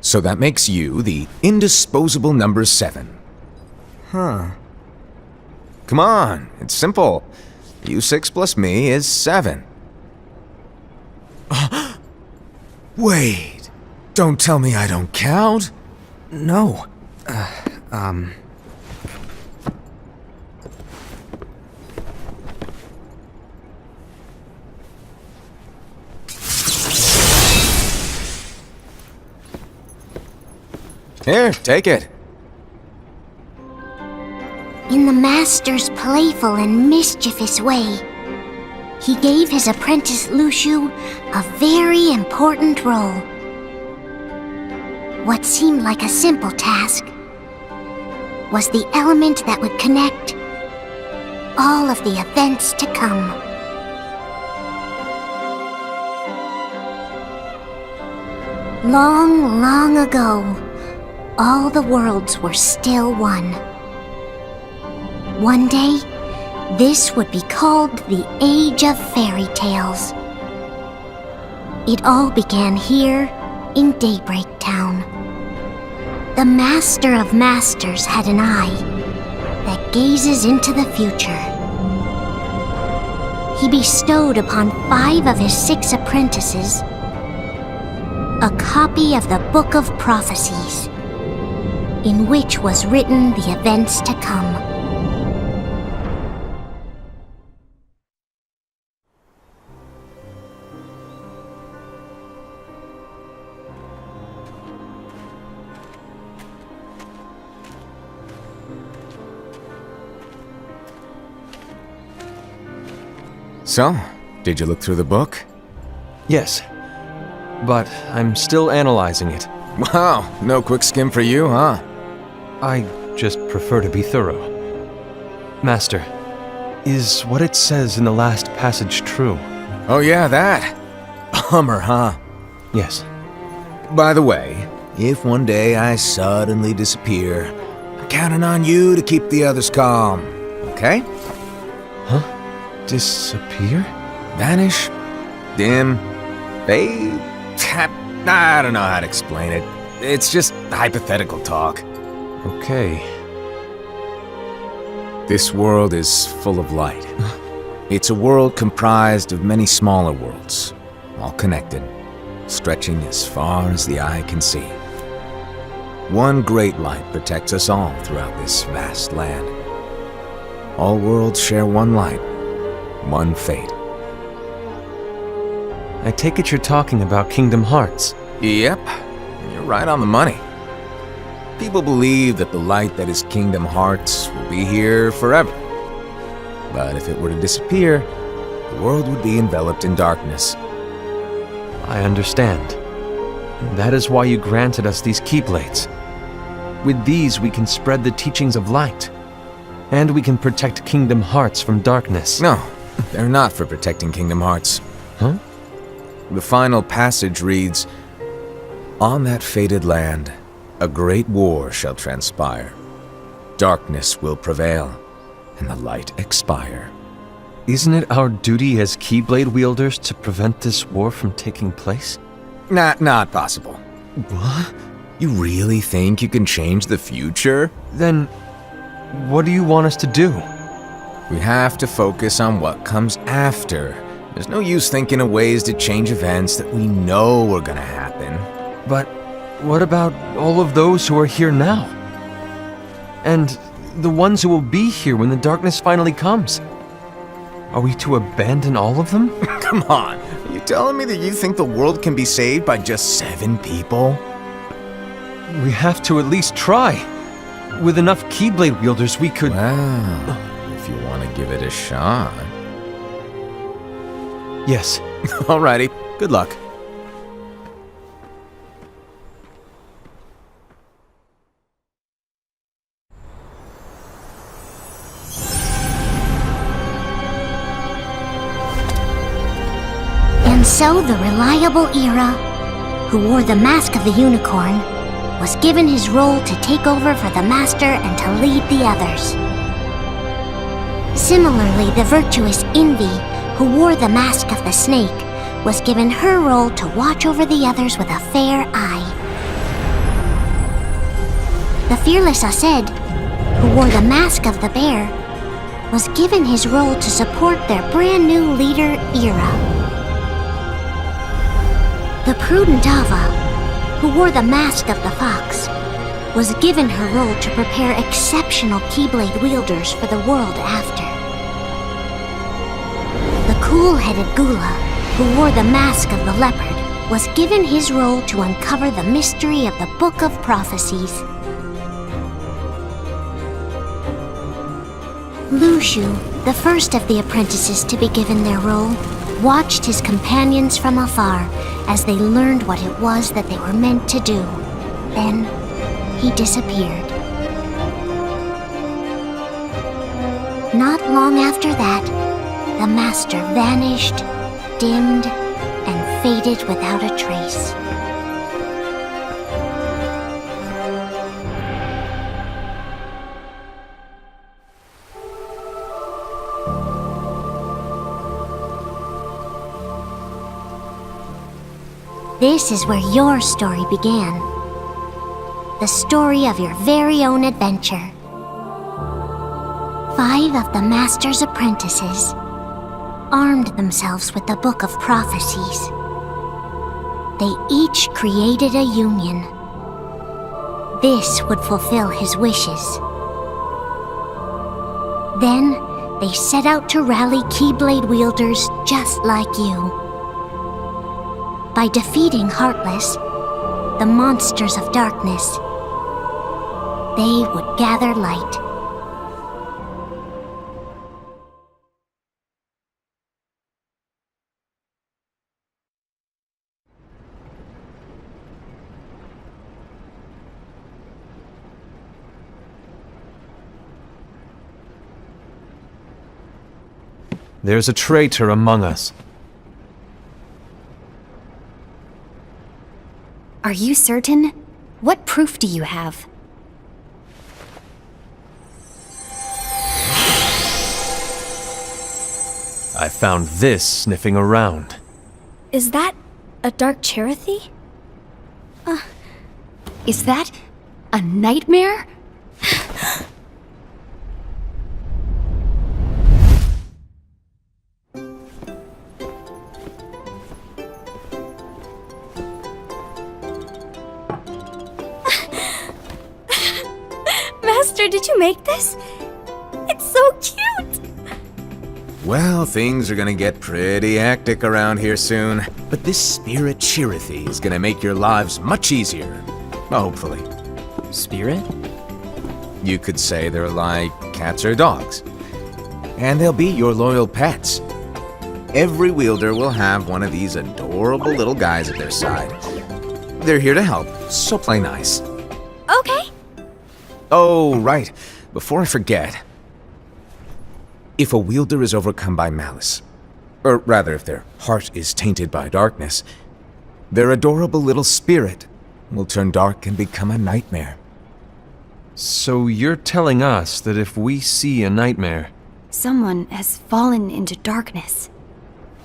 So that makes you the indisposable number 7. Huh. Come on, it's simple. You 6 plus me is 7. Wait, don't tell me I don't count. No. Here, take it. In the Master's playful and mischievous way, he gave his apprentice Luciu a very important role. What seemed like a simple task was the element that would connect all of the events to come. Long, long ago, all the worlds were still one. One day, this would be called the Age of Fairy Tales. It all began here in Daybreak Town. The Master of Masters had an eye that gazes into the future. He bestowed upon 5 of his 6 apprentices a copy of the Book of Prophecies, in which was written the events to come. So, did you look through the book? Yes. But I'm still analyzing it. Wow, no quick skim for you, huh? I just prefer to be thorough. Master, is what it says in the last passage true? Oh yeah, that. Bummer, huh? Yes. By the way, if one day I suddenly disappear, I'm counting on you to keep the others calm, okay? Huh? Disappear? Vanish? Dim? Fade? I don't know how to explain it. It's just hypothetical talk. Okay. This world is full of light. It's a world comprised of many smaller worlds, all connected, stretching as far as the eye can see. One great light protects us all throughout this vast land. All worlds share one light, one fate. I take it you're talking about Kingdom Hearts. Yep, you're right on the money. People believe that the light that is Kingdom Hearts will be here forever. But if it were to disappear, the world would be enveloped in darkness. I understand. That is why you granted us these Keyblades. With these we can spread the teachings of light. And we can protect Kingdom Hearts from darkness. No, they're not for protecting Kingdom Hearts. Huh? The final passage reads, "On that fated land, a great war shall transpire. Darkness will prevail, and the light expire." Isn't it our duty as Keyblade wielders to prevent this war from taking place? Not possible. What? You really think you can change the future? Then, what do you want us to do? We have to focus on what comes after. There's no use thinking of ways to change events that we know are gonna happen. But what about all of those who are here now? And the ones who will be here when the darkness finally comes? Are we to abandon all of them? Come on, are you telling me that you think the world can be saved by just 7 people? We have to at least try. With enough Keyblade wielders, we could... Well, if you want to give it a shot. Yes. Alrighty, good luck. And so the reliable Era, who wore the mask of the unicorn, was given his role to take over for the Master and to lead the others. Similarly, the virtuous Envy, who wore the mask of the snake, was given her role to watch over the others with a fair eye. The fearless Ased, who wore the mask of the bear, was given his role to support their brand new leader, Ira. The prudent Ava, who wore the mask of the fox, was given her role to prepare exceptional Keyblade wielders for the world after. The cool-headed Gula, who wore the mask of the leopard, was given his role to uncover the mystery of the Book of Prophecies. Lushu, the first of the apprentices to be given their role, watched his companions from afar as they learned what it was that they were meant to do. Then, he disappeared. Not long after that, the master vanished, dimmed, and faded without a trace. This is where your story began. The story of your very own adventure. 5 of the Master's apprentices armed themselves with the Book of Prophecies. They each created a union. This would fulfill his wishes. Then, they set out to rally Keyblade wielders just like you. By defeating Heartless, the monsters of darkness, they would gather light. There's a traitor among us. Are you certain? What proof do you have? I found this sniffing around. Is that a dark Cherothy? Is that a nightmare? Master, did you make this? It's so cute! Well, things are gonna get pretty hectic around here soon. But this spirit Cherothy is gonna make your lives much easier. Hopefully. Spirit? You could say they're like cats or dogs. And they'll be your loyal pets. Every wielder will have one of these adorable little guys at their side. They're here to help, so play nice. Okay. Oh, right. Before I forget. If a wielder is overcome by malice, or rather if their heart is tainted by darkness, their adorable little spirit will turn dark and become a nightmare. So you're telling us that if we see a nightmare... Someone has fallen into darkness.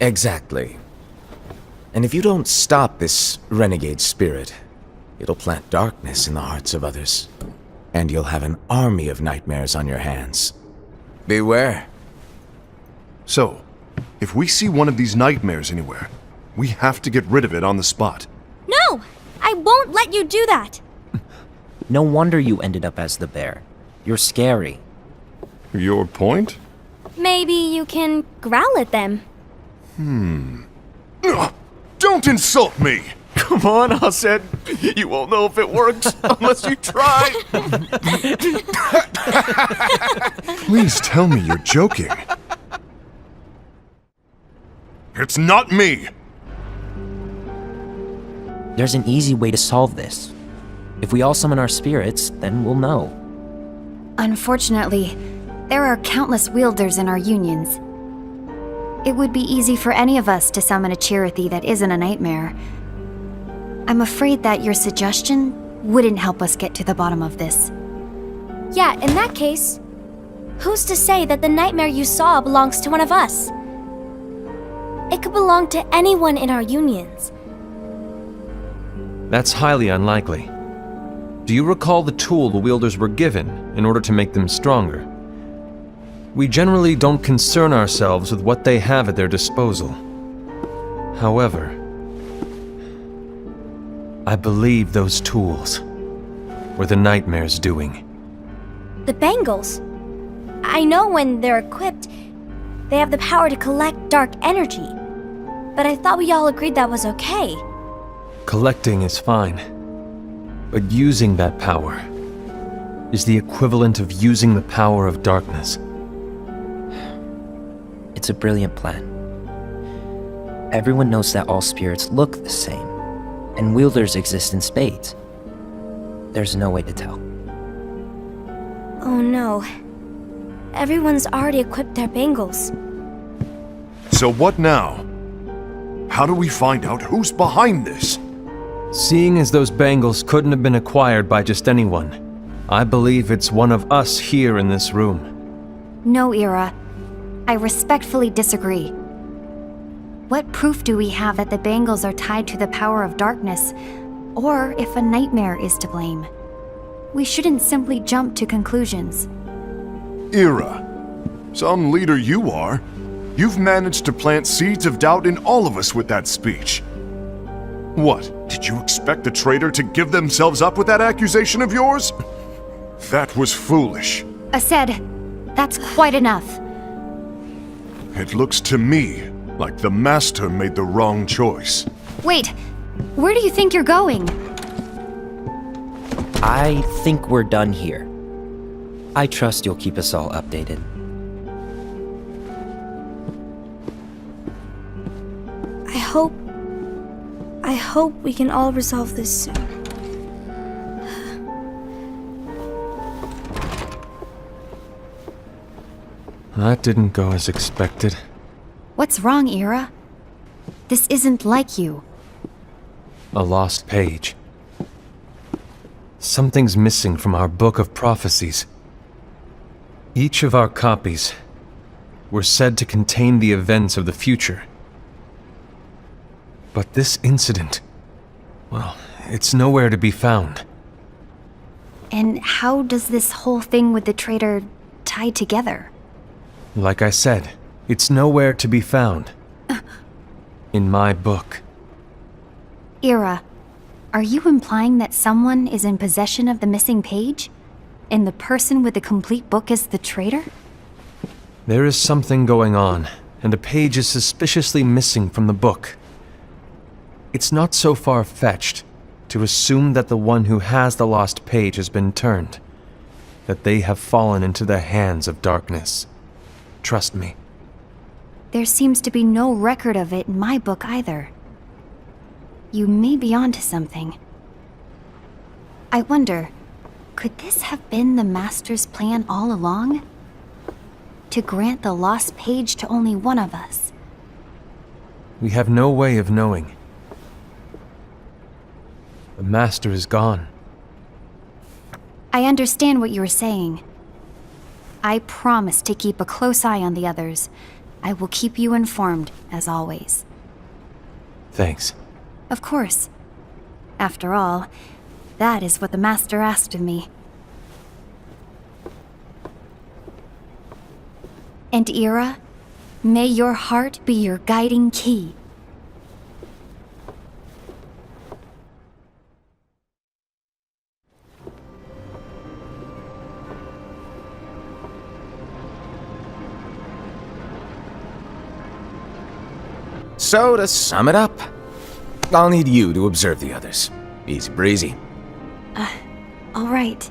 Exactly. And if you don't stop this renegade spirit, it'll plant darkness in the hearts of others. And you'll have an army of nightmares on your hands. Beware. So, if we see one of these nightmares anywhere, we have to get rid of it on the spot. No! I won't let you do that! No wonder you ended up as the bear. You're scary. Your point? Maybe you can growl at them. Ugh, don't insult me! Come on, Ased. You won't know if it works unless you try. Please tell me you're joking. It's not me! There's an easy way to solve this. If we all summon our spirits, then we'll know. Unfortunately, there are countless wielders in our unions. It would be easy for any of us to summon a Cherothy that isn't a nightmare. I'm afraid that your suggestion wouldn't help us get to the bottom of this. Yeah, in that case, who's to say that the nightmare you saw belongs to one of us? It could belong to anyone in our unions. That's highly unlikely. Do you recall the tool the wielders were given in order to make them stronger? We generally don't concern ourselves with what they have at their disposal. However, I believe those tools were the Nightmare's doing. The bangles. I know when they're equipped, they have the power to collect dark energy. But I thought we all agreed that was okay. Collecting is fine, but using that power is the equivalent of using the power of darkness. It's a brilliant plan. Everyone knows that all spirits look the same, and wielders exist in spades. There's no way to tell. Oh no. Everyone's already equipped their bangles. So what now? How do we find out who's behind this? Seeing as those bangles couldn't have been acquired by just anyone, I believe it's one of us here in this room. No, Ira. I respectfully disagree. What proof do we have that the bangles are tied to the power of darkness, or if a nightmare is to blame? We shouldn't simply jump to conclusions. Ira, some leader you are. You've managed to plant seeds of doubt in all of us with that speech. What, did you expect the traitor to give themselves up with that accusation of yours? That was foolish. Ased, that's quite enough. It looks to me like the Master made the wrong choice. Wait, where do you think you're going? I think we're done here. I trust you'll keep us all updated. I hope we can all resolve this soon. That didn't go as expected. What's wrong, Ira? This isn't like you. A lost page. Something's missing from our book of prophecies. Each of our copies were said to contain the events of the future. But this incident, well, it's nowhere to be found. And how does this whole thing with the traitor tie together? Like I said, it's nowhere to be found. In my book. Ira, are you implying that someone is in possession of the missing page? And the person with the complete book is the traitor? There is something going on, and a page is suspiciously missing from the book. It's not so far-fetched to assume that the one who has the lost page has been turned, that they have fallen into the hands of darkness. Trust me. There seems to be no record of it in my book either. You may be onto something. I wonder, could this have been the Master's plan all along? To grant the lost page to only one of us? We have no way of knowing. The Master is gone. I understand what you were saying. I promise to keep a close eye on the others. I will keep you informed, as always. Thanks. Of course. After all, that is what the Master asked of me. And Ira, may your heart be your guiding key. So, to sum it up, I'll need you to observe the others. Easy breezy. All right.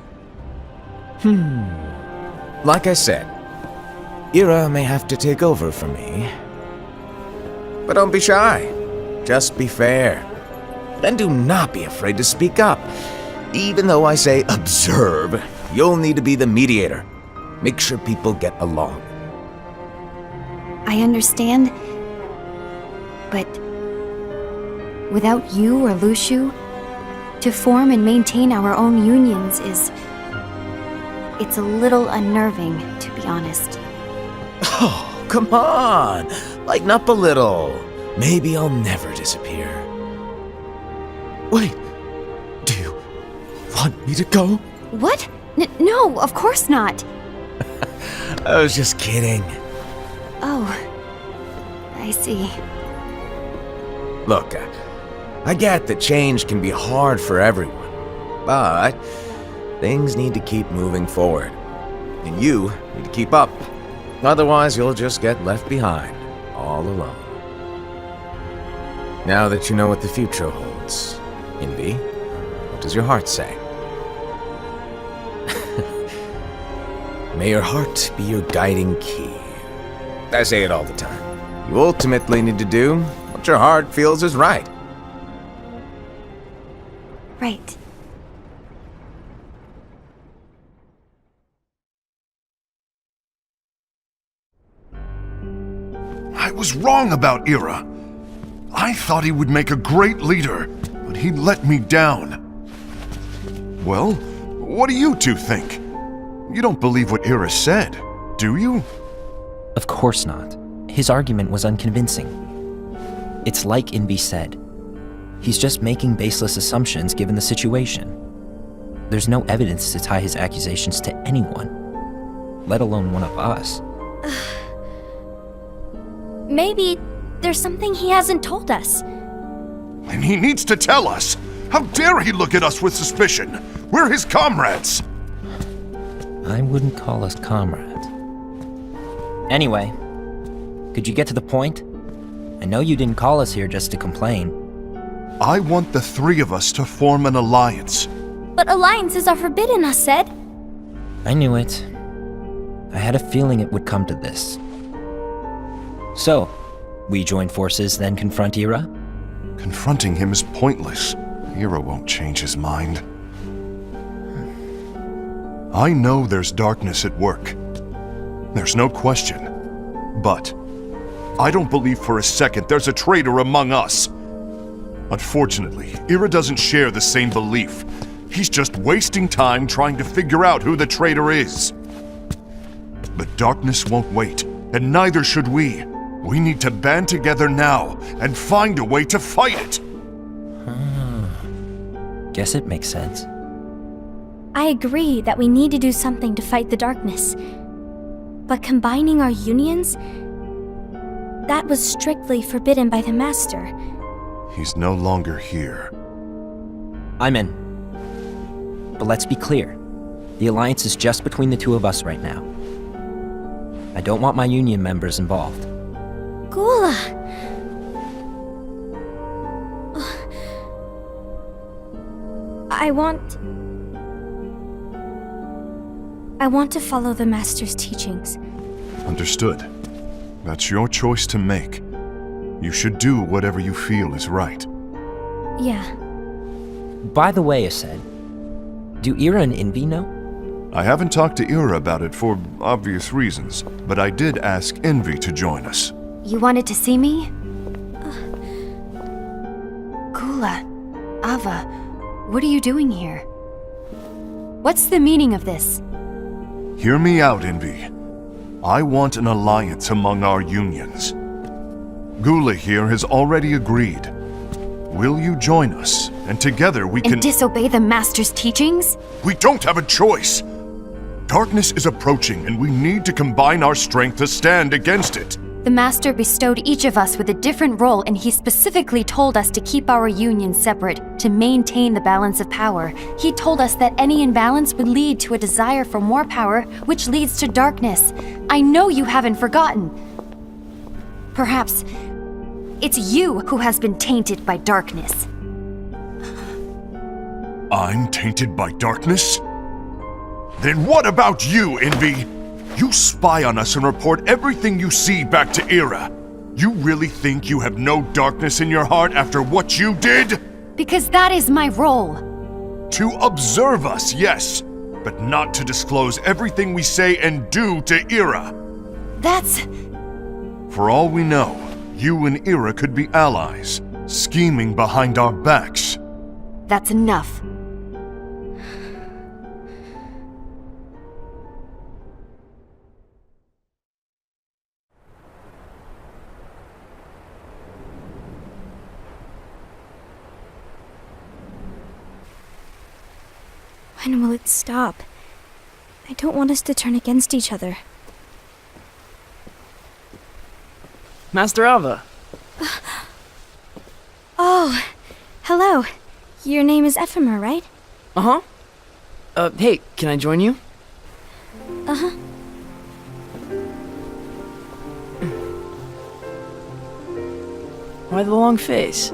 Like I said, Ira may have to take over for me. But don't be shy. Just be fair. And do not be afraid to speak up. Even though I say observe, you'll need to be the mediator. Make sure people get along. I understand. But without you or Lushu, to form and maintain our own unions it's a little unnerving, to be honest. Oh, come on! Lighten up a little. Maybe I'll never disappear. Wait, do you want me to go? What? No, of course not. I was just kidding. Oh, I see. Look, I get that change can be hard for everyone, but things need to keep moving forward. And you need to keep up. Otherwise, you'll just get left behind, all alone. Now that you know what the future holds, Envy, what does your heart say? May your heart be your guiding key. I say it all the time. You ultimately need to do what your heart feels is right. Right. I was wrong about Ira. I thought he would make a great leader, but he let me down. Well, what do you two think? You don't believe what Ira said, do you? Of course not. His argument was unconvincing. It's like Invi said. He's just making baseless assumptions given the situation. There's no evidence to tie his accusations to anyone, let alone one of us. Maybe there's something he hasn't told us. And he needs to tell us. How dare he look at us with suspicion? We're his comrades. I wouldn't call us comrades. Anyway, could you get to the point? I know you didn't call us here just to complain. I want the three of us to form an alliance. But alliances are forbidden, us said. I knew it. I had a feeling it would come to this. So, we join forces, then confront Ira? Confronting him is pointless. Ira won't change his mind. I know there's darkness at work. There's no question. But I don't believe for a second there's a traitor among us. Unfortunately, Ira doesn't share the same belief. He's just wasting time trying to figure out who the traitor is. The darkness won't wait, and neither should we. We need to band together now and find a way to fight it. Guess it makes sense. I agree that we need to do something to fight the darkness. But combining our unions? That was strictly forbidden by the Master. He's no longer here. I'm in. But let's be clear. The alliance is just between the two of us right now. I don't want my union members involved. Gula! I want to follow the Master's teachings. Understood. That's your choice to make. You should do whatever you feel is right. Yeah. By the way, Ased, do Ira and Invi know? I haven't talked to Ira about it for obvious reasons, but I did ask Envy to join us. You wanted to see me? Gula, Ava, what are you doing here? What's the meaning of this? Hear me out, Envy. I want an alliance among our unions. Gula here has already agreed. Will you join us? And together we can— And disobey the Master's teachings? We don't have a choice! Darkness is approaching, and we need to combine our strength to stand against it. The Master bestowed each of us with a different role, and he specifically told us to keep our union separate, to maintain the balance of power. He told us that any imbalance would lead to a desire for more power, which leads to darkness. I know you haven't forgotten. Perhaps it's you who has been tainted by darkness. I'm tainted by darkness? Then what about you, Envy? You spy on us and report everything you see back to Ira. You really think you have no darkness in your heart after what you did? Because that is my role. To observe us, yes, but not to disclose everything we say and do to Ira. That's... For all we know, you and Ira could be allies, scheming behind our backs. That's enough. When will it stop? I don't want us to turn against each other. Master Alva. Oh, hello. Your name is Ephemer, right? Uh-huh. Hey, can I join you? Uh-huh. Why the long face?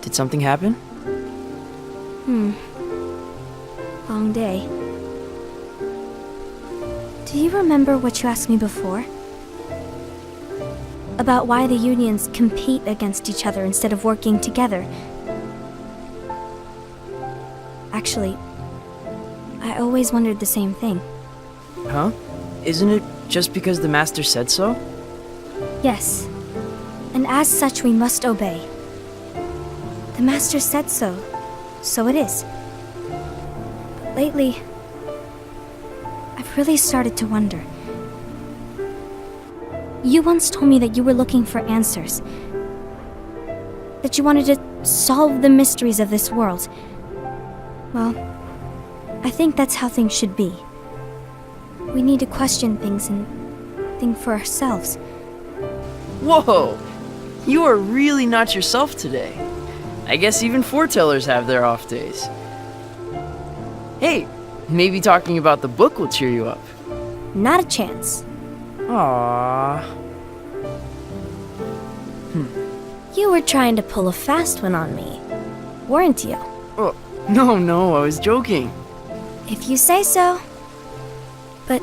Did something happen? Long day. Do you remember what you asked me before? About why the unions compete against each other instead of working together. Actually, I always wondered the same thing. Huh? Isn't it just because the Master said so? Yes. And as such, we must obey. The Master said so, so it is. But lately, I've really started to wonder. You once told me that you were looking for answers. That you wanted to solve the mysteries of this world. Well, I think that's how things should be. We need to question things and think for ourselves. Whoa! You are really not yourself today. I guess even foretellers have their off days. Hey, maybe talking about the book will cheer you up. Not a chance. Aww. You were trying to pull a fast one on me, weren't you? Oh, no, I was joking. If you say so. But,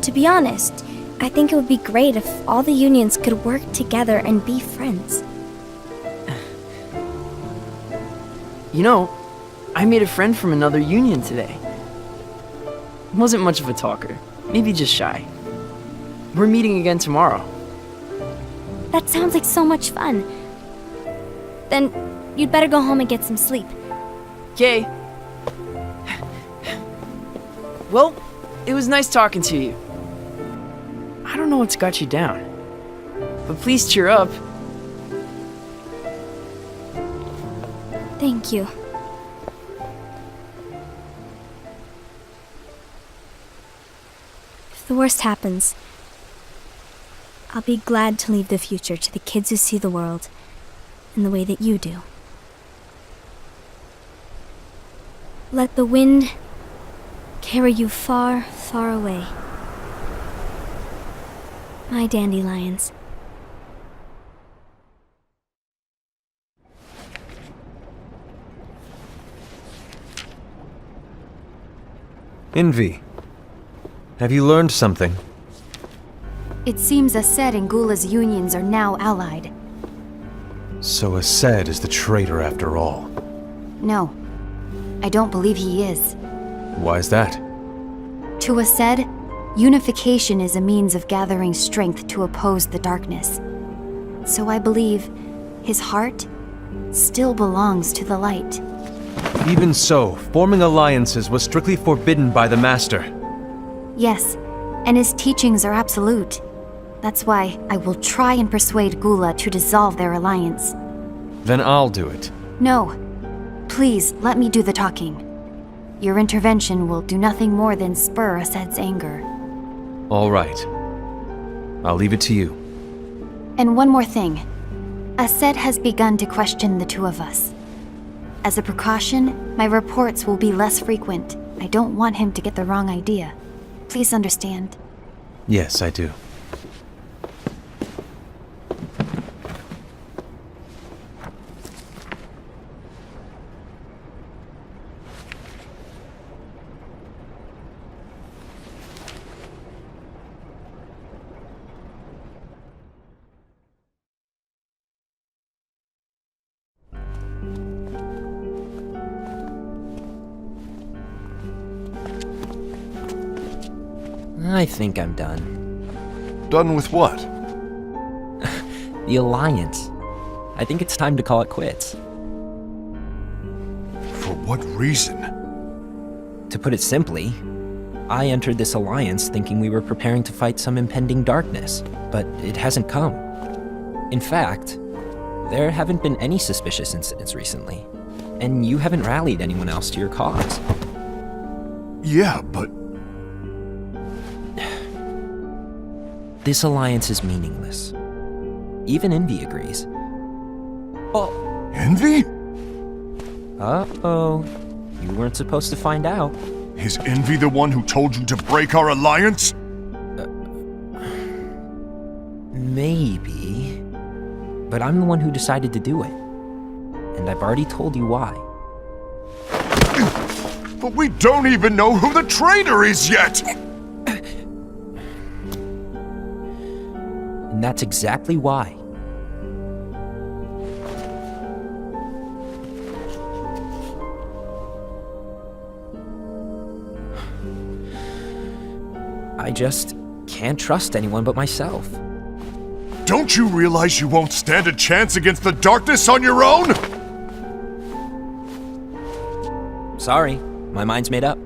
to be honest, I think it would be great if all the unions could work together and be friends. You know, I made a friend from another union today. Wasn't much of a talker, maybe just shy. We're meeting again tomorrow. That sounds like so much fun. Then, you'd better go home and get some sleep. Okay. Well, it was nice talking to you. I don't know what's got you down, but please cheer up. Thank you. If the worst happens, I'll be glad to leave the future to the kids who see the world in the way that you do. Let the wind carry you far, far away. My dandelions. Envy. Have you learned something? It seems Ased and Gula's unions are now allied. So Ased is the traitor after all. No, I don't believe he is. Why is that? To Ased, unification is a means of gathering strength to oppose the darkness. So I believe his heart still belongs to the light. Even so, forming alliances was strictly forbidden by the Master. Yes, and his teachings are absolute. That's why I will try and persuade Gula to dissolve their alliance. Then I'll do it. No. Please, let me do the talking. Your intervention will do nothing more than spur Ased's anger. All right. I'll leave it to you. And one more thing. Ased has begun to question the two of us. As a precaution, my reports will be less frequent. I don't want him to get the wrong idea. Please understand. Yes, I do. I think I'm done. Done with what? The Alliance. I think it's time to call it quits. For what reason? To put it simply, I entered this alliance thinking we were preparing to fight some impending darkness, but it hasn't come. In fact, there haven't been any suspicious incidents recently, and you haven't rallied anyone else to your cause. Yeah, but This alliance is meaningless. Even Envy agrees. Envy? Uh-oh. You weren't supposed to find out. Is Envy the one who told you to break our alliance? Maybe. But I'm the one who decided to do it. And I've already told you why. But we don't even know who the traitor is yet! And that's exactly why. I just can't trust anyone but myself. Don't you realize you won't stand a chance against the darkness on your own? Sorry, my mind's made up.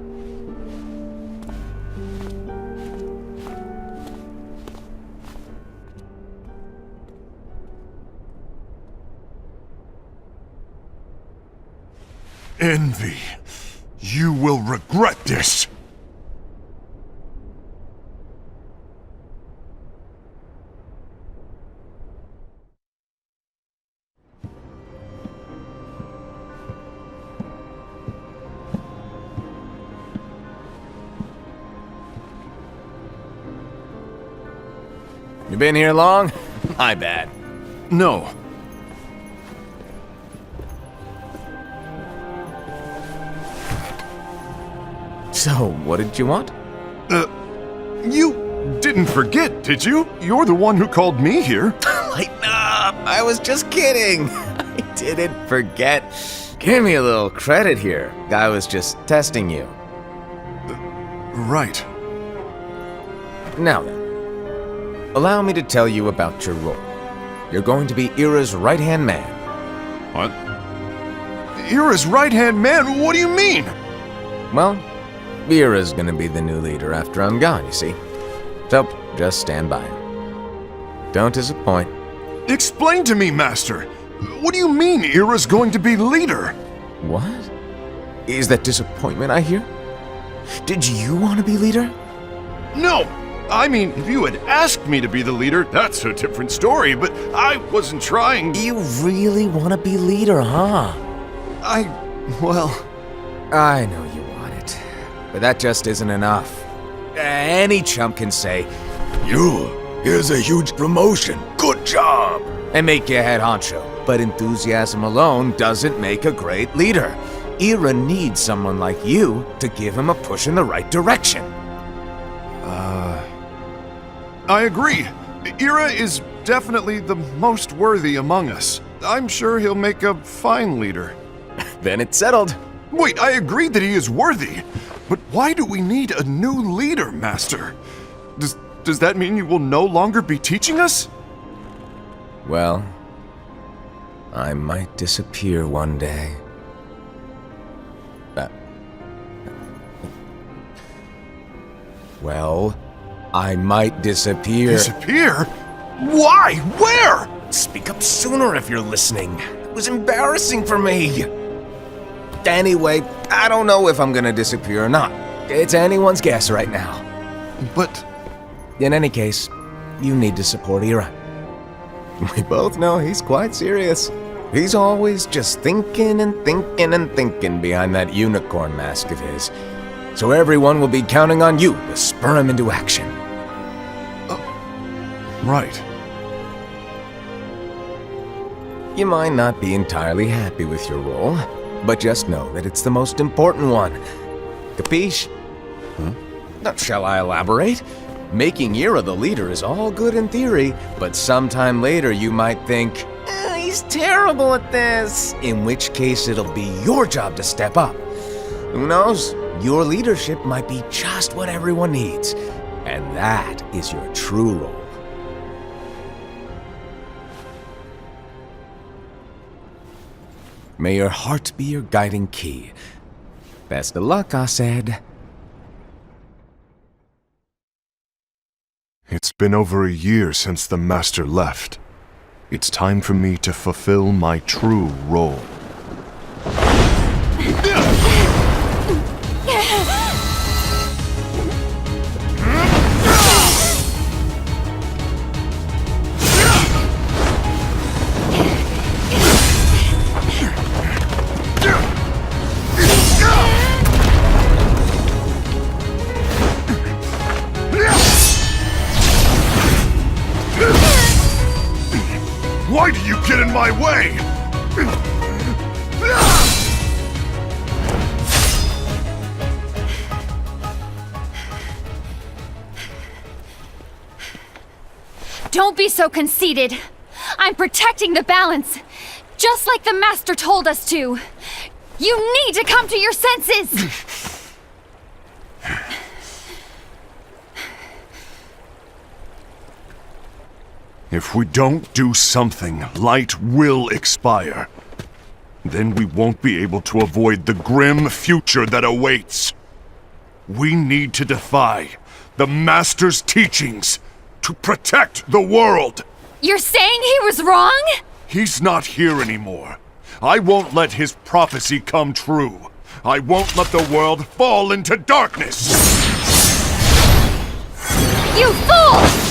Envy, you will regret this. You been here long? My bad. No. So, what did you want? You didn't forget, did you? You're the one who called me here. Lighten up! I was just kidding. I didn't forget. Give me a little credit here. I was just testing you. Right. Now then, allow me to tell you about your role. You're going to be Ira's right-hand man. What? Ira's right-hand man? What do you mean? Well, Ira's gonna be the new leader after I'm gone, you see. So, just stand by him. Don't disappoint. Explain to me, Master. What do you mean Ira's going to be leader? What? Is that disappointment I hear? Did you want to be leader? No! I mean, if you had asked me to be the leader, that's a different story, but I wasn't trying. You really want to be leader, huh? Well... I know you want it, but that just isn't enough. Any chump can say, here's a huge promotion, good job, and make you head honcho. But enthusiasm alone doesn't make a great leader. Ira needs someone like you to give him a push in the right direction. I agree. Ira is definitely the most worthy among us. I'm sure he'll make a fine leader. Then it's settled. Wait, I agree that he is worthy. But why do we need a new leader, Master? Does that mean you will no longer be teaching us? Well, I might disappear one day. Well, I might disappear. Disappear? Why? Where? Speak up sooner if you're listening. It was embarrassing for me. Anyway, I don't know if I'm gonna disappear or not. It's anyone's guess right now. But... In any case, you need to support Ira. We both know he's quite serious. He's always just thinking and thinking and thinking behind that unicorn mask of his. So everyone will be counting on you to spur him into action. Right. You might not be entirely happy with your role, but just know that it's the most important one. Capiche? Now, shall I elaborate? Making Ira the leader is all good in theory, but sometime later you might think, he's terrible at this, in which case it'll be your job to step up. Who knows? Your leadership might be just what everyone needs, and that is your true role. May your heart be your guiding key. Best of luck, I said. It's been over a year since the Master left. It's time for me to fulfill my true role. my way! Don't be so conceited. I'm protecting the balance, just like the Master told us to. You need to come to your senses! If we don't do something, light will expire. Then we won't be able to avoid the grim future that awaits. We need to defy the Master's teachings to protect the world. You're saying he was wrong? He's not here anymore. I won't let his prophecy come true. I won't let the world fall into darkness. You fool!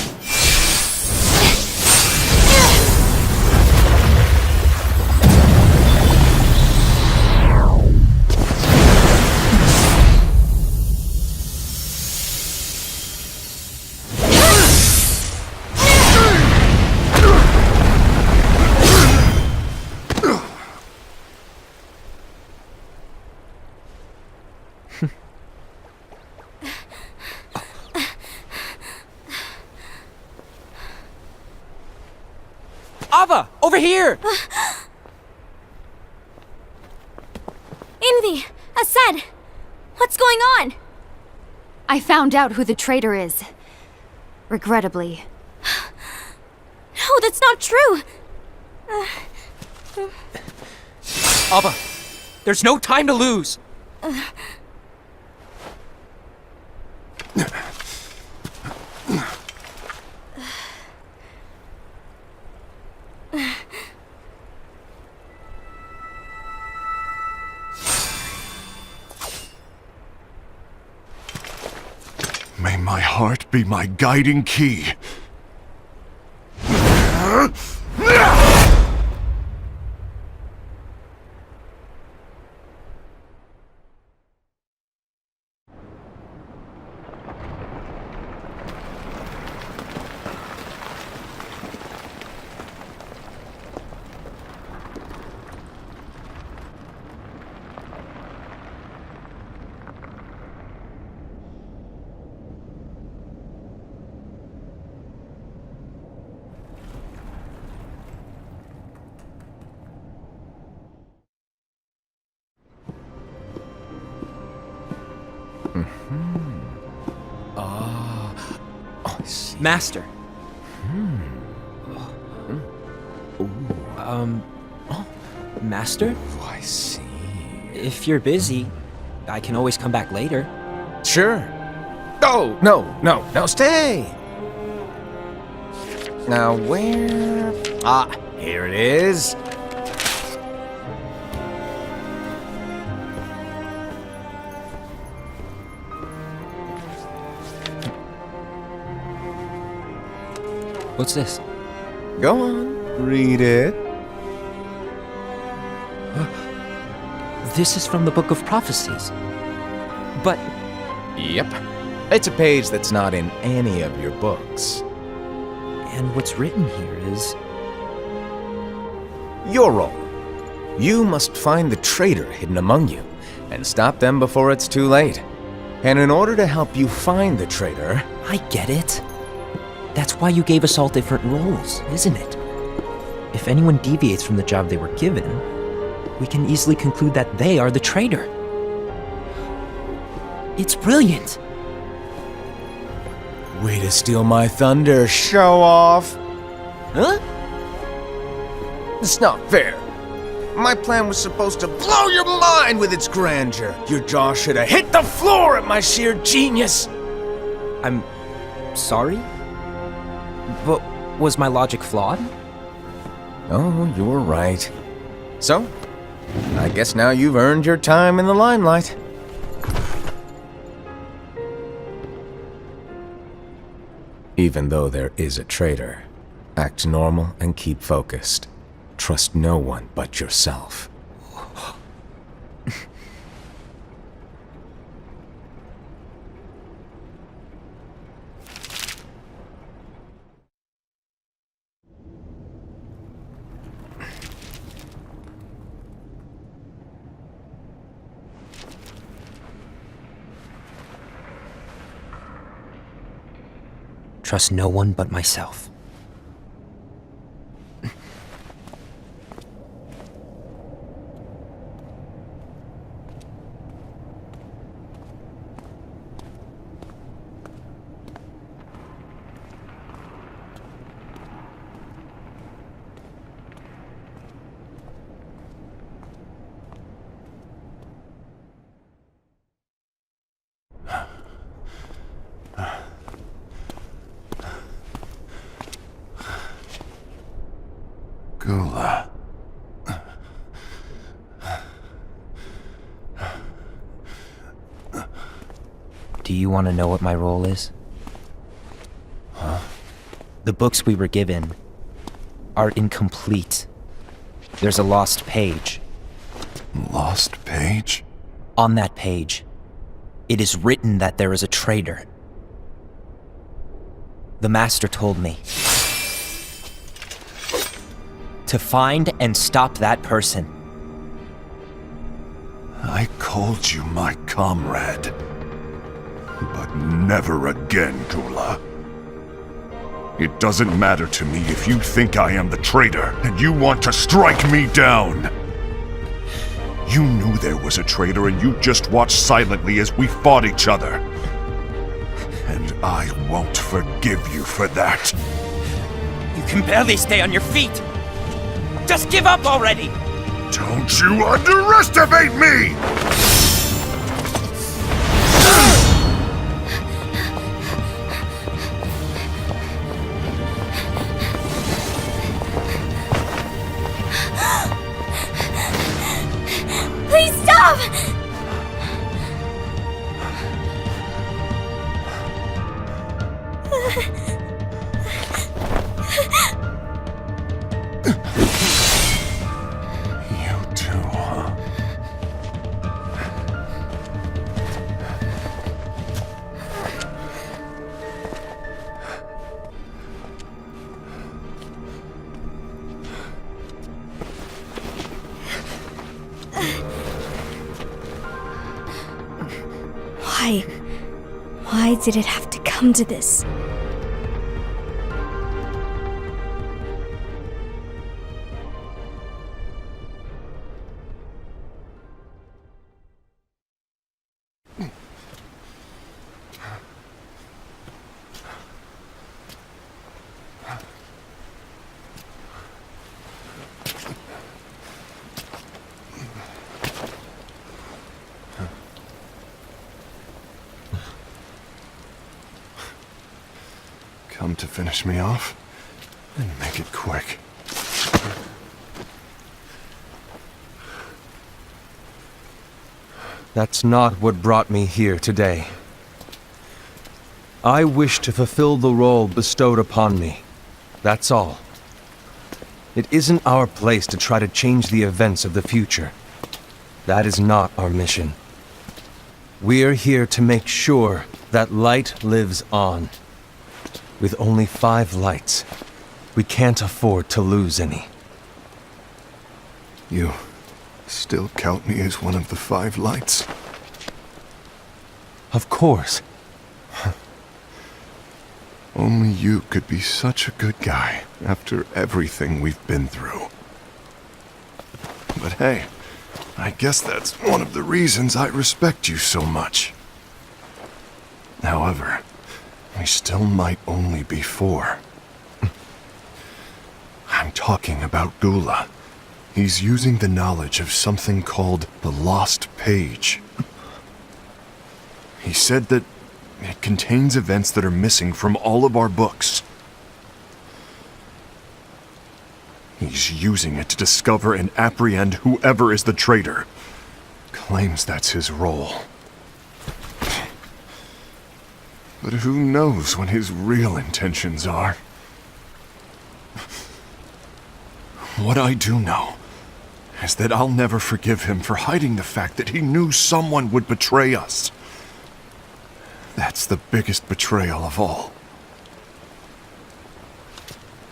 Ava, over here! Envy! Asad! What's going on? I found out who the traitor is. Regrettably. No, that's not true! Ava, there's no time to lose! May my heart be my guiding key. Master. Master? Oh, I see. If you're busy, I can always come back later. Sure. Oh, no, stay! Now, where... Ah, here it is. What's this? Go on, read it. This is from the Book of Prophecies. But Yep. It's a page that's not in any of your books. and what's written here is Your role. You must find the traitor hidden among you, and stop them before it's too late. And in order to help you find the traitor... I get it. That's why you gave us all different roles, isn't it? If anyone deviates from the job they were given, we can easily conclude that they are the traitor. It's brilliant. Way to steal my thunder, show off! Huh? It's not fair. My plan was supposed to blow your mind with its grandeur. Your jaw should have hit the floor at my sheer genius. I'm sorry? But was my logic flawed? Oh, you're right. So, I guess now you've earned your time in the limelight. Even though there is a traitor, act normal and keep focused. Trust no one but yourself. trust no one but myself. Gula. Do you want to know what my role is? Huh? The books we were given are incomplete. There's a lost page. Lost page? On that page, it is written that there is a traitor. The Master told me to find and stop that person. I called you my comrade. But never again, Gula. It doesn't matter to me if you think I am the traitor and you want to strike me down. You knew there was a traitor and you just watched silently as we fought each other. And I won't forgive you for that. You can barely stay on your feet. Just give up already! Don't you underestimate me! Please stop! You too, huh? Why? Why did it have to come to this? Come to finish me off? And make it quick. That's not what brought me here today. I wish to fulfill the role bestowed upon me. That's all. It isn't our place to try to change the events of the future. That is not our mission. We're here to make sure that light lives on. With only 5 lights, we can't afford to lose any. You still count me as one of the 5 lights? Of course. Only you could be such a good guy after everything we've been through. But hey, I guess that's one of the reasons I respect you so much. However, we still might only be 4. I'm talking about Gula. He's using the knowledge of something called the Lost Page. He said that it contains events that are missing from all of our books. He's using it to discover and apprehend whoever is the traitor. Claims that's his role. But who knows what his real intentions are? What I do know is that I'll never forgive him for hiding the fact that he knew someone would betray us. That's the biggest betrayal of all.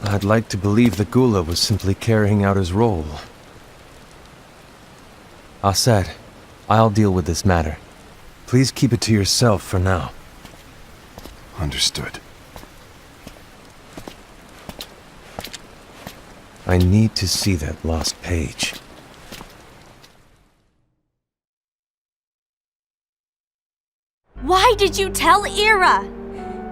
I'd like to believe that Gula was simply carrying out his role. Aset, I'll deal with this matter. Please keep it to yourself for now. Understood. I need to see that lost page. Why did you tell Ira?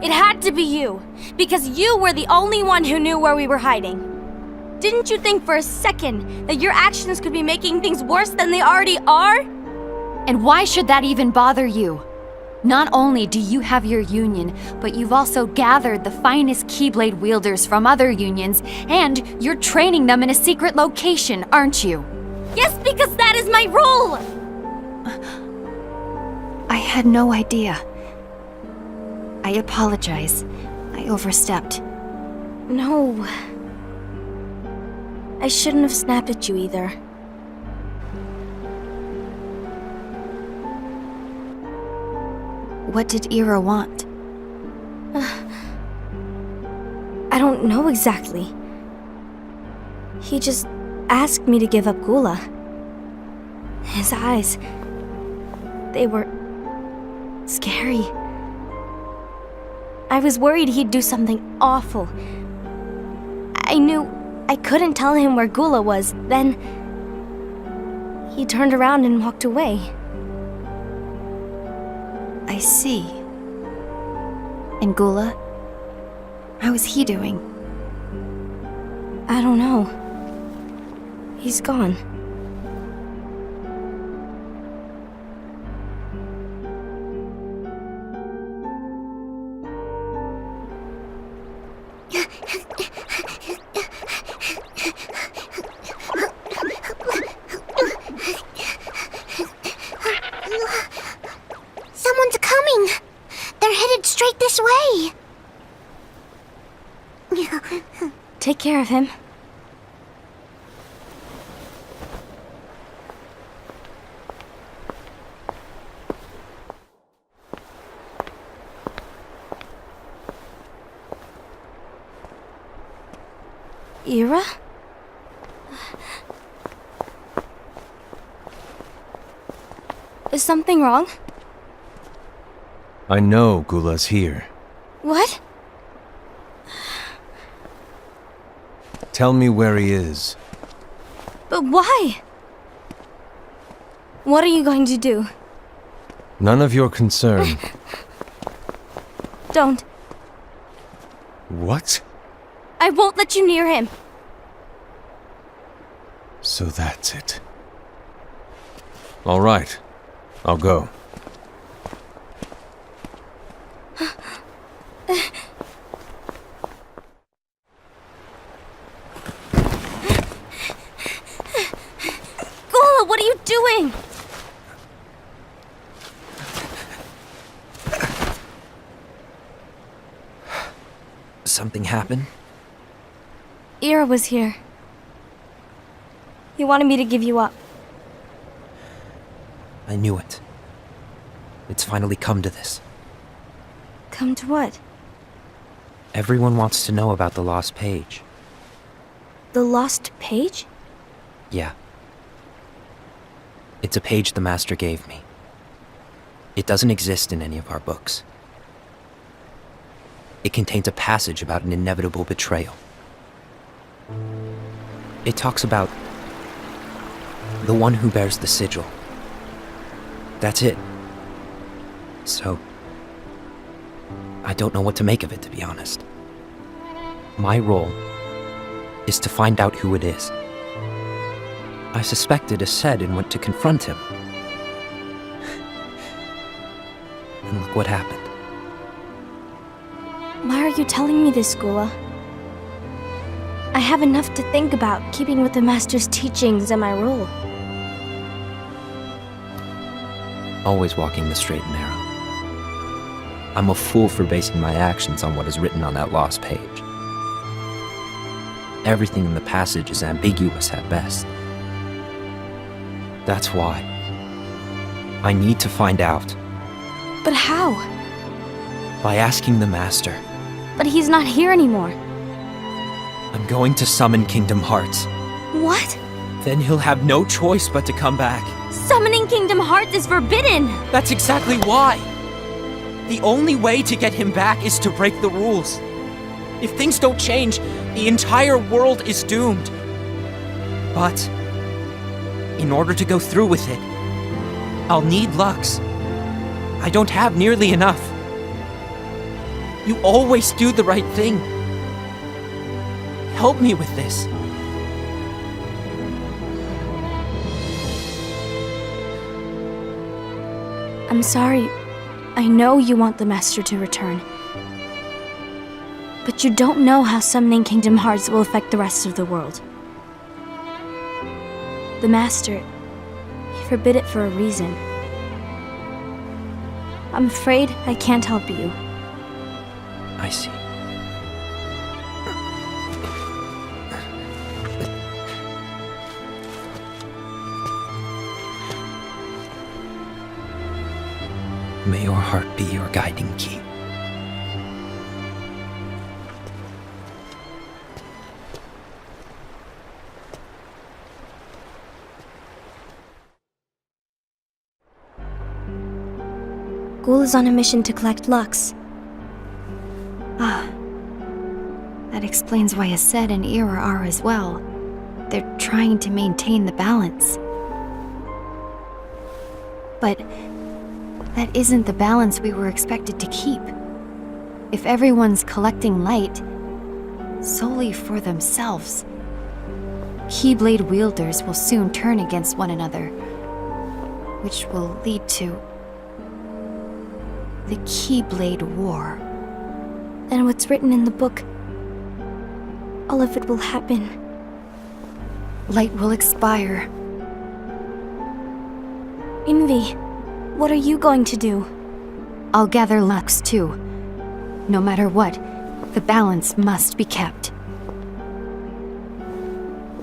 It had to be you, because you were the only one who knew where we were hiding. Didn't you think for a second that your actions could be making things worse than they already are? And why should that even bother you? Not only do you have your union, but you've also gathered the finest Keyblade wielders from other unions, and you're training them in a secret location, aren't you? Yes, because that is my role! I had no idea. I apologize. I overstepped. No. I shouldn't have snapped at you either. What did Ira want? I don't know exactly. He just asked me to give up Gula. His eyes, they were scary. I was worried he'd do something awful. I knew I couldn't tell him where Gula was. Then he turned around and walked away. I see. And Gula? How is he doing? I don't know. He's gone. Someone's coming! They're headed straight this way! Take care of him. Ira? Is something wrong? I know Gula's here. What? Tell me where he is. But why? What are you going to do? None of your concern. Don't. What? I won't let you near him. So that's it. All right. I'll go. Gula, what are you doing? Something happened? Ira was here. He wanted me to give you up. I knew it. It's finally come to this. Come to what? Everyone wants to know about the lost page. The lost page? Yeah. It's a page the Master gave me. It doesn't exist in any of our books. It contains a passage about an inevitable betrayal. It talks about the one who bears the sigil. That's it. So, I don't know what to make of it, to be honest. My role is to find out who it is. I suspected a Sed and went to confront him. And look what happened. Why are you telling me this, Gula? I have enough to think about, keeping with the Master's teachings and my role. Always walking the straight and narrow. I'm a fool for basing my actions on what is written on that lost page. Everything in the passage is ambiguous at best. That's why I need to find out. But how? By asking the Master. But he's not here anymore. I'm going to summon Kingdom Hearts. What? Then he'll have no choice but to come back. Summoning Kingdom Hearts is forbidden! That's exactly why. The only way to get him back is to break the rules. If things don't change, the entire world is doomed. But in order to go through with it, I'll need Lux. I don't have nearly enough. You always do the right thing. Help me with this. I'm sorry. I know you want the Master to return. But you don't know how summoning Kingdom Hearts will affect the rest of the world. The Master, he forbid it for a reason. I'm afraid I can't help you. I see. May your heart be your guiding key. Ghoul is on a mission to collect Lux. That explains why Aced and Ira are as well. They're trying to maintain the balance. But that isn't the balance we were expected to keep. If everyone's collecting light solely for themselves, Keyblade wielders will soon turn against one another, which will lead to the Keyblade War. Then what's written in the book, all of it will happen. Light will expire. Envy, what are you going to do? I'll gather Lux too. No matter what, the balance must be kept.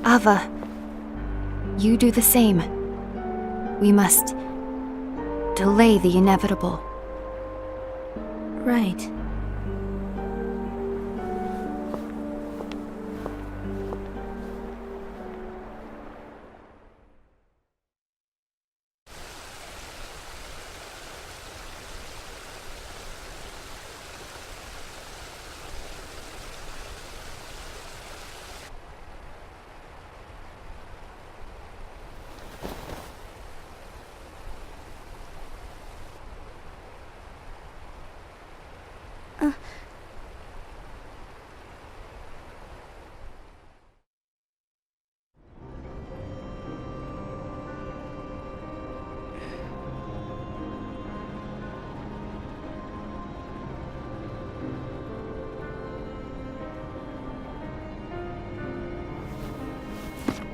Ava, you do the same. We must delay the inevitable. Right.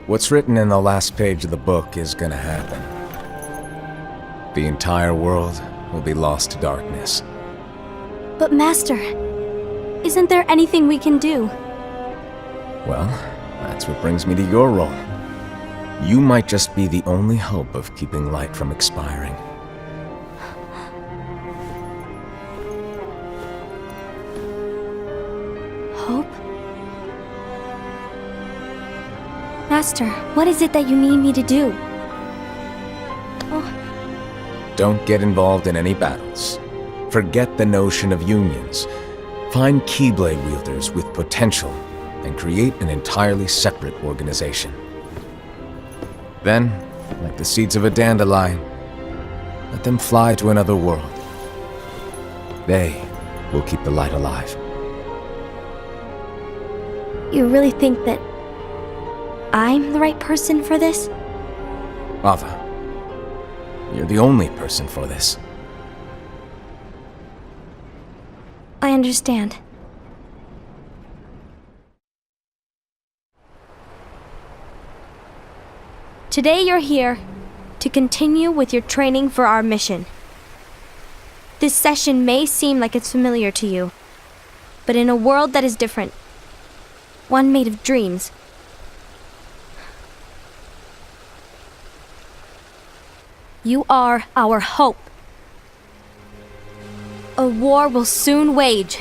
What's written in the last page of the book is gonna happen. The entire world will be lost to darkness. But Master, isn't there anything we can do? Well, that's what brings me to your role. You might just be the only hope of keeping light from expiring. Hope? Master, what is it that you need me to do? Don't get involved in any battles. Forget the notion of unions. Find Keyblade wielders with potential and create an entirely separate organization. Then, like the seeds of a dandelion, let them fly to another world. They will keep the light alive. You really think that I'm the right person for this? Ava, you're the only person for this. I understand. Today you're here to continue with your training for our mission. This session may seem like it's familiar to you, but in a world that is different, one made of dreams, you are our hope. A war will soon wage.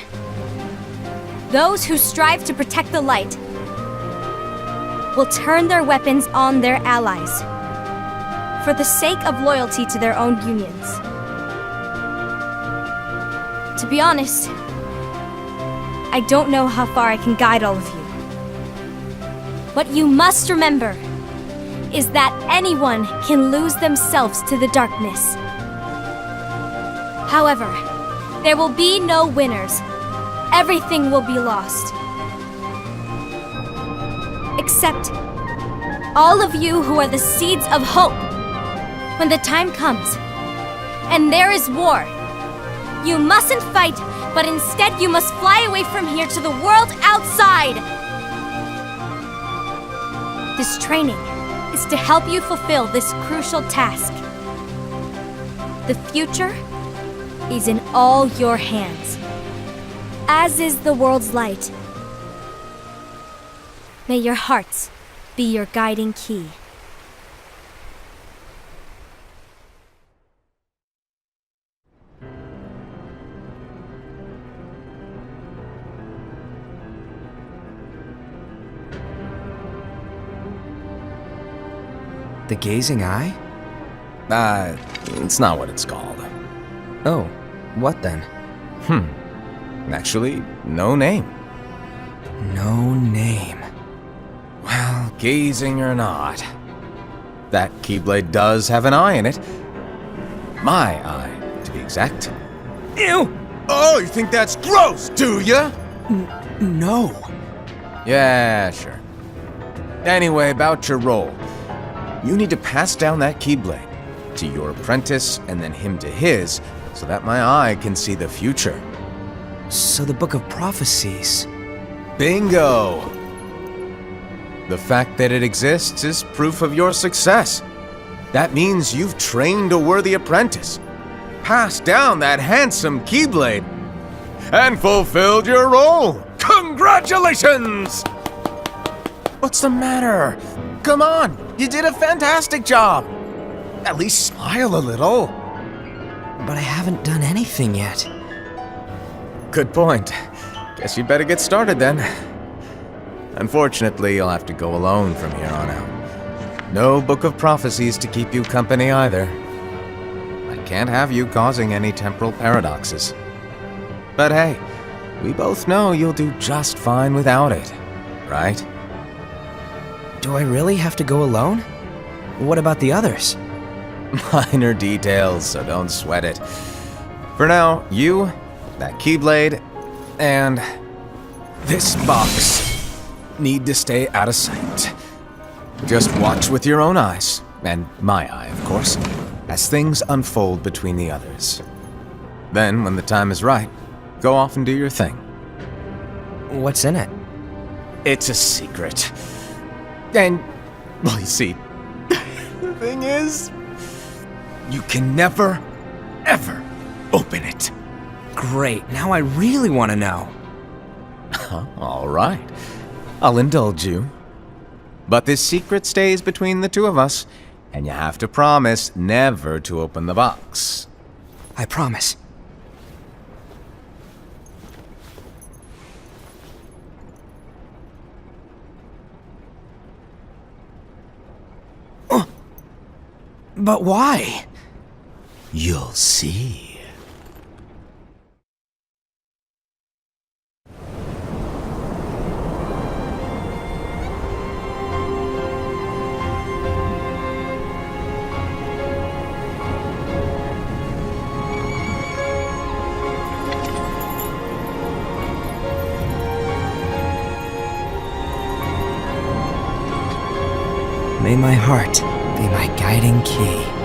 Those who strive to protect the light will turn their weapons on their allies for the sake of loyalty to their own unions. To be honest, I don't know how far I can guide all of you. But you must remember, is that anyone can lose themselves to the darkness. However, there will be no winners. Everything will be lost. Except all of you who are the seeds of hope. When the time comes, and there is war, you mustn't fight, but instead you must fly away from here to the world outside. This training is to help you fulfill this crucial task. The future is in all your hands, as is the world's light. May your hearts be your guiding key. The gazing eye? It's not what it's called. Oh, what then? Actually, no name. No name. Well, gazing or not, that Keyblade does have an eye in it. My eye, to be exact. Ew! Oh, you think that's gross, do ya? No. Yeah, sure. Anyway, about your role. You need to pass down that Keyblade to your apprentice and then him to his, so that my eye can see the future. So the Book of Prophecies. Bingo! The fact that it exists is proof of your success. That means you've trained a worthy apprentice, passed down that handsome Keyblade, and fulfilled your role. Congratulations! What's the matter? Come on, you did a fantastic job. At least smile a little. But I haven't done anything yet. Good point. Guess you'd better get started then. Unfortunately, you'll have to go alone from here on out. No Book of Prophecies to keep you company either. I can't have you causing any temporal paradoxes. But hey, we both know you'll do just fine without it, right? Do I really have to go alone? What about the others? Minor details, so don't sweat it. For now, you, that Keyblade, and this box need to stay out of sight. Just watch with your own eyes, and my eye, of course, as things unfold between the others. Then, when the time is right, go off and do your thing. What's in it? It's a secret. And, well, you see, the thing is, you can never, ever open it. Great, now I really want to know. All right, I'll indulge you. But this secret stays between the two of us, and you have to promise never to open the box. I promise. But why? You'll see. May my heart be my guiding key.